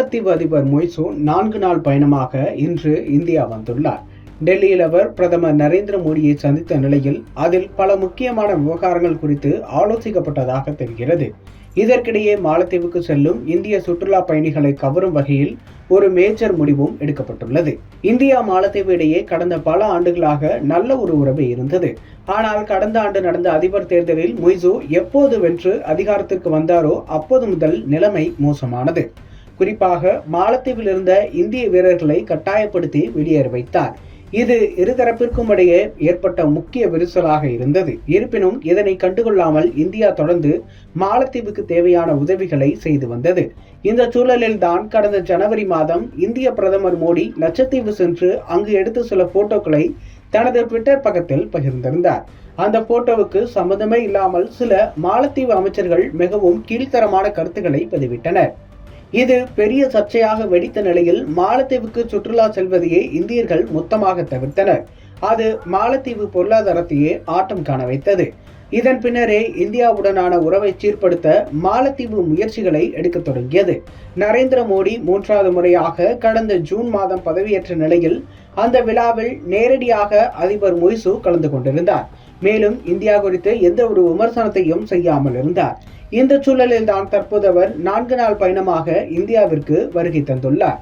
மாலத்தீவு அதிபர் மொய்சு 4 நாள் பயணமாக இன்று இந்தியா வந்துள்ளார். டெல்லியில் அவர் பிரதமர் நரேந்திர மோடியை சந்தித்த நிலையில் அதில் பல முக்கியமான விவகாரங்கள் குறித்து ஆலோசிக்கப்பட்டதாக தெரிகிறது. இதற்கிடையே மாலத்தீவுக்கு செல்லும் இந்திய சுற்றுலா பயணிகளை கவரும் வகையில் ஒரு மேஜர் முடிவும் எடுக்கப்பட்டுள்ளது. இந்தியா மாலத்தீவு இடையே கடந்த பல ஆண்டுகளாக நல்ல ஒரு உறவு இருந்தது. ஆனால் கடந்த ஆண்டு நடந்த அதிபர் தேர்தலில் மொய்சு எப்போது வென்று அதிகாரத்திற்கு வந்தாரோ அப்போது முதல் நிலைமை மோசமானது. குறிப்பாக மாலத்தீவில் இருந்த இந்திய வீரர்களை கட்டாயப்படுத்தி வெளியேற வைத்தார். இது இருதரப்பிற்கும் இடையே ஏற்பட்ட முக்கிய விரிசலாக இருந்தது. இருப்பினும் இதனை கண்டுகொள்ளாமல் இந்தியா தொடர்ந்து மாலத்தீவுக்கு தேவையான உதவிகளை செய்து வந்தது. இந்த சூழலில் தான் கடந்த ஜனவரி மாதம் இந்திய பிரதமர் மோடி லட்சத்தீவு சென்று அங்கு எடுத்த சில போட்டோக்களை தனது ட்விட்டர் பக்கத்தில் பகிர்ந்திருந்தார். அந்த போட்டோவுக்கு சம்பந்தமே இல்லாமல் சில மாலத்தீவு அமைச்சர்கள் மிகவும் கீழ்த்தரமான கருத்துக்களை பதிவிட்டனர். இது பெரிய சர்ச்சையாக வெடித்த நிலையில் மாலத்தீவுக்கு சுற்றுலா செல்வதையே இந்தியர்கள் மொத்தமாக தவிர்த்தனர். அது மாலத்தீவு பொருளாதாரத்தையே ஆட்டம் காண வைத்தது. இதன் பின்னரே இந்தியாவுடனான உறவை சீர்படுத்த மாலத்தீவு முயற்சிகளை எடுக்க தொடங்கியது. நரேந்திர மோடி 3வது முறையாக கடந்த ஜூன் மாதம் பதவியேற்ற நிலையில் அந்த விழாவில் நேரடியாக அதிபர் மொய்சு கலந்து கொண்டிருந்தார். மேலும் இந்தியா குறித்து எந்த ஒரு விமர்சனத்தையும் செய்யாமல் இருந்தார். இந்த சூழலில் தான் தற்போது அவர் 4 நாள் பயணமாக இந்தியாவிற்கு வருகை தந்துள்ளார்.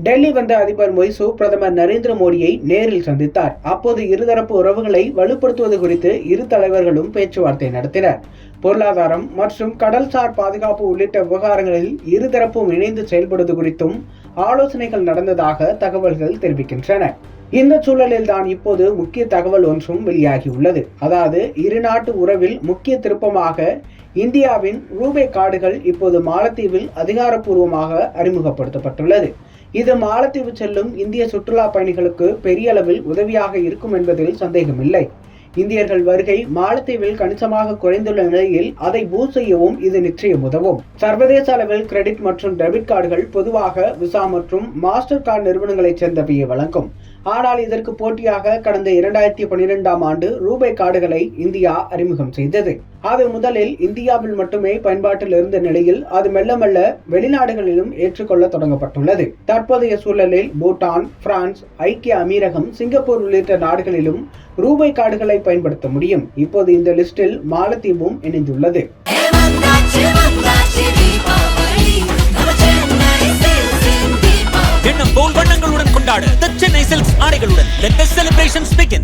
டெல்லி வந்த அதிபர் மொய்சு பிரதமர் நரேந்திர மோடியை நேரில் சந்தித்தார். அப்போது இருதரப்பு உறவுகளை வலுப்படுத்துவது குறித்து இரு தலைவர்களும் பேச்சுவார்த்தை நடத்தினர். பொருளாதாரம் மற்றும் கடல்சார் பாதுகாப்பு உள்ளிட்ட விவகாரங்களில் இருதரப்பும் இணைந்து செயல்படுவது குறித்தும் ஆலோசனைகள் நடந்ததாக தகவல்கள் தெரிவிக்கின்றன. இந்த சூழலில் தான் இப்போது முக்கிய தகவல் ஒன்றும் வெளியாகியுள்ளது. அதாவது இரு நாட்டு உறவில் முக்கிய திருப்பமாக இந்தியாவின் ரூபே கார்டுகள் இப்போது மாலத்தீவில் அதிகாரப்பூர்வமாக அறிமுகப்படுத்தப்பட்டுள்ளது. இது மாலத்தீவு செல்லும் இந்திய சுற்றுலா பயணிகளுக்கு பெரிய அளவில் உதவியாக இருக்கும் என்பதில் சந்தேகமில்லை. இந்தியர்கள் வருகை மாலத்தீவில் கணிசமாக குறைந்துள்ள நிலையில் அதை பூஸ்ட் செய்யவும் இது நிச்சயம் உதவும். சர்வதேச அளவில் கிரெடிட் மற்றும் டெபிட் கார்டுகள் பொதுவாக விசா மற்றும் மாஸ்டர் கார்டு நிறுவனங்களைச் சேர்ந்தவையை வழங்கும். ஆனால் இதற்கு போட்டியாக கடந்த 2012ஆம் ஆண்டு ரூபே கார்டுகளை இந்தியா அறிமுகம் செய்தது. அது முதலில் இந்தியாவில் மட்டுமே பயன்பாட்டில் இருந்த நிலையில் அது மெல்ல மெல்ல வெளிநாடுகளிலும் ஏற்றுக்கொள்ள தொடங்கப்பட்டுள்ளது. தற்போதைய சூழலில் பூட்டான், பிரான்ஸ், ஐக்கிய அமீரகம், சிங்கப்பூர் உள்ளிட்ட நாடுகளிலும் ரூபே கார்டுகளை பயன்படுத்த முடியும். இப்போது இந்த லிஸ்டில் மாலத்தீவும் இணைந்துள்ளது. எண்ணம் போல் வண்ணங்களுடன் கொண்டாட The Chennai Silks ஆடைகளுடன் Let the celebrations begin.